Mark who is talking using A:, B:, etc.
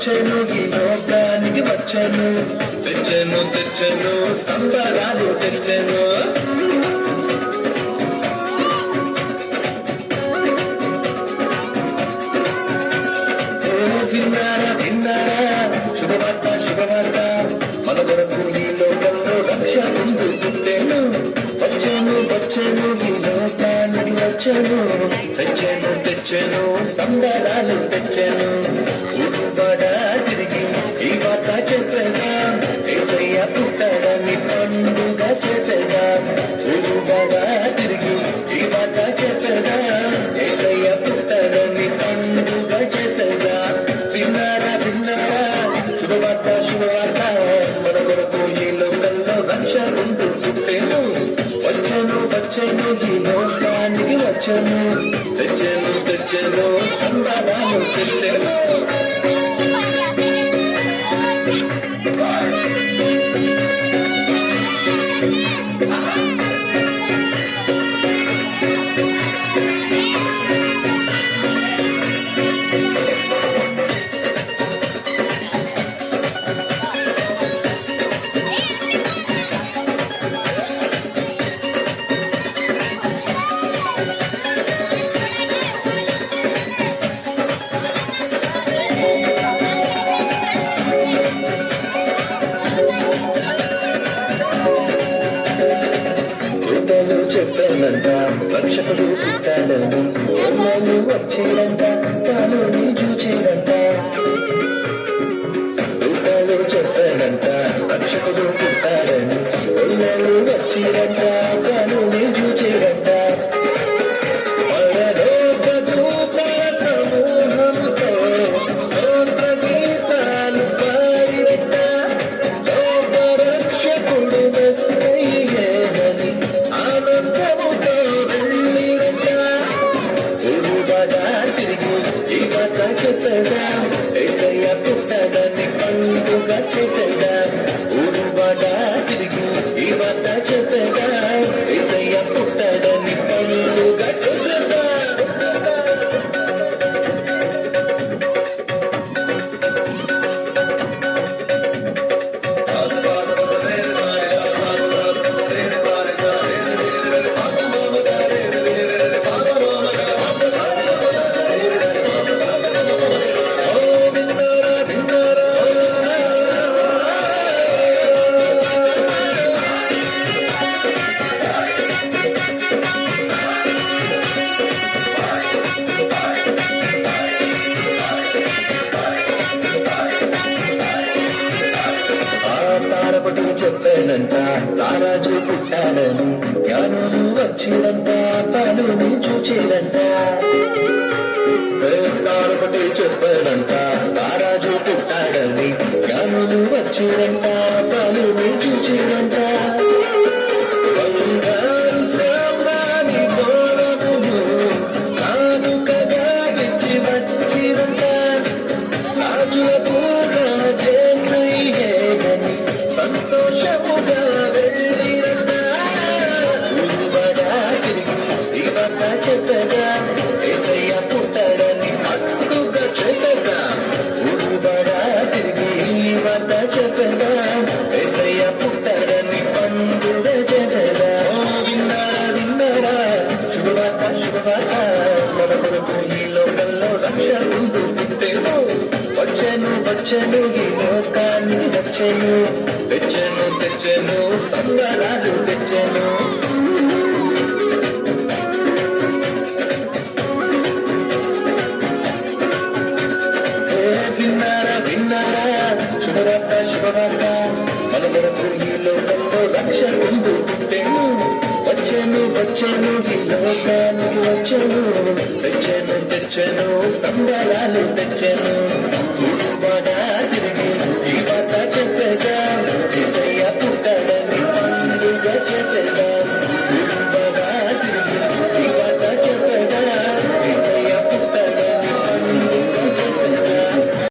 A: వచ్చెను ఈ లోకానికి వచ్చెను తెచ్చెను తెచ్చెను సంబరాలు తెచ్చెను విన్నారా విన్నారా శుభవార్త శుభవార్త మన కొరకు ఈ లోకంలో రక్ష ముందు పుట్టెను వచ్చెను వచ్చెను ఈ లోకానికి వచ్చెను తెచ్చెను తెచ్చెను సంబరాలు తెచ్చెను తిరిగి ఈ వార్త చెప్పగా ఏసయ్య పుట్టడని పండుగ చేసేగా ఊరుగా తిరిగి ఈ వార్త చెప్పగా ఏసయ్య పుట్టడని పండుగ చేసేగా విన్నారా విన్నారా శుభవార్త శుభవార్త మన కొరకు ఈ లోకంలో రక్ష ఉంటూ పుట్టేను వచ్చెను వచ్చెను ఈ లోకానికి వచ్చెను తెచ్చెను తెచ్చెను సంబరాలు తెచ్చెను చెప్పానంట రక్షకుడు పుట్టాడని ఎన్నెలు వచ్చేదంట తాను నీ చూచేదంట రూపాలు చెప్పానంట రక్షకుడు పుట్టాడని ఎన్నెలు వచ్చేదంట తాను నీ చూచేదంట ఏసయ్య పుట్టడని పండుగ చేసేదా ఊరువాడా తిరిగి ఈ వార్త చెప్పగా ఏసయ్య పుట్టడని పండుగ చేసేదా చెప్పానంట రారాజు పుట్టాడని జ్ఞానులు వచ్చిరంట పనుని చూచేరంట ఒకటి చెప్పానంట రారాజు పుట్టాడని జ్ఞానులు వచ్చిరంట పనుని చూచేరంట బంగారు సామ్రాణి గోరమును కానుకగా ఇచ్చి వచ్చిరంట రాజులకు రాజేసయ్యేగని సంతోషముగా వెళ్ళిరంట ఊరువాడా తిరిగి ఈ వార్త చెప్పగా ఏసయ్య పుట్టాడని పండుగ చేసేగా ఊరువాడా తిరిగి ఈ వార్త చెప్పగా ఏసయ్య పుట్టాడని పండుగ చేసేగా విన్నారా విన్నారా శుభవార్త శుభవార్త మన కొరకు ఈ లోకంలో రక్ష ముందు పుట్టెను వచ్చెను వచ్చెను ఈ లోకానికి వచ్చెను తెచ్చెను తెచ్చెను సంబరాలు తెచ్చెను విన్నారా విన్నారా శుభవార్త శుభవార్త మన కొరకు ఈ లోకంలో రక్ష ముందు పుట్టెను వచ్చెను వచ్చెను ఈ లోకానికి వచ్చను తెచ్చను తెచ్చను సంబరాలు తెచ్చను